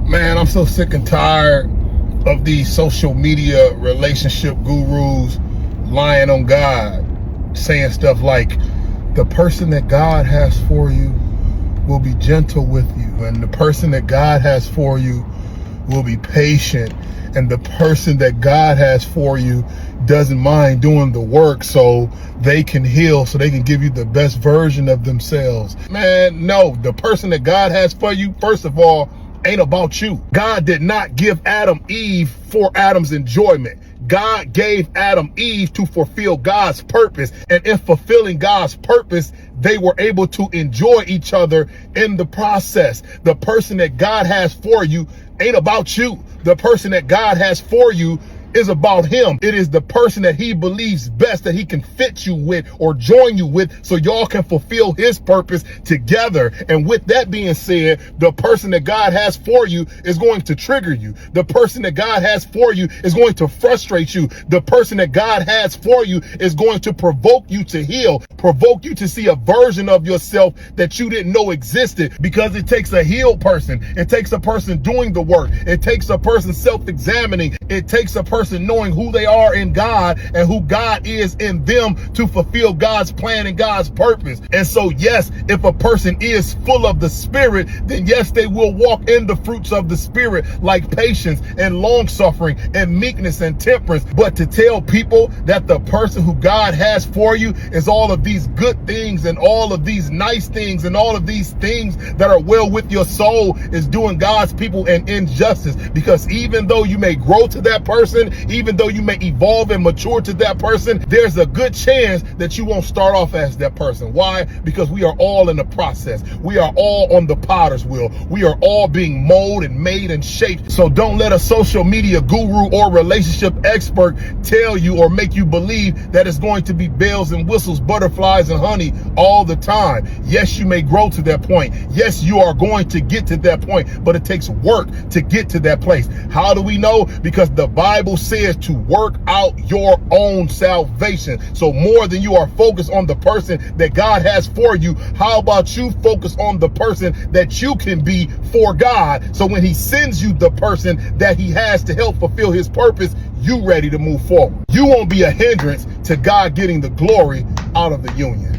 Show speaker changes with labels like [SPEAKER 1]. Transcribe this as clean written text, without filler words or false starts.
[SPEAKER 1] Man, I'm so sick and tired of these social media relationship gurus lying on God, saying stuff like, the person that God has for you will be gentle with you, and the person that God has for you will be patient, and the person that God has for you doesn't mind doing the work so they can heal, so they can give you the best version of themselves. Man, no, the person that God has for you, first of all, ain't about you. God did not give Adam Eve for Adam's enjoyment. God gave Adam Eve to fulfill God's purpose. And in fulfilling God's purpose, they were able to enjoy each other in the process. The person that God has for you ain't about you. The person that God has for you is about him. It is the person that he believes best that he can fit you with or join you with, so y'all can fulfill his purpose together. And with that being said, the person that God has for you is going to trigger you. The person that God has for you is going to frustrate you. The person that God has for you is going to provoke you to heal, provoke you to see a version of yourself that you didn't know existed, because it takes a healed person. It takes a person doing the work. It takes a person self-examining. It takes a person knowing who they are in God and who God is in them to fulfill God's plan and God's purpose. And so, yes, if a person is full of the Spirit, then yes, they will walk in the fruits of the Spirit, like patience and long suffering and meekness and temperance. But to tell people that the person who God has for you is all of these good things and all of these nice things and all of these things that are well with your soul is doing God's people an injustice. Because even though you may grow to that person, even though you may evolve and mature to that person, there's a good chance that you won't start off as that person. Why? Because we are all in the process. We are all on the potter's wheel. We are all being molded and made and shaped. So don't let a social media guru or relationship expert tell you or make you believe that it's going to be bells and whistles, butterflies and honey all the time. Yes, you may grow to that point. Yes, you are going to get to that point, but it takes work to get to that place. How do we know? Because the Bible says to work out your own salvation. So more than you are focused on the person that God has for you, how about you focus on the person that you can be for God? So when he sends you the person that he has to help fulfill his purpose, you ready to move forward. You won't be a hindrance to God getting the glory out of the union.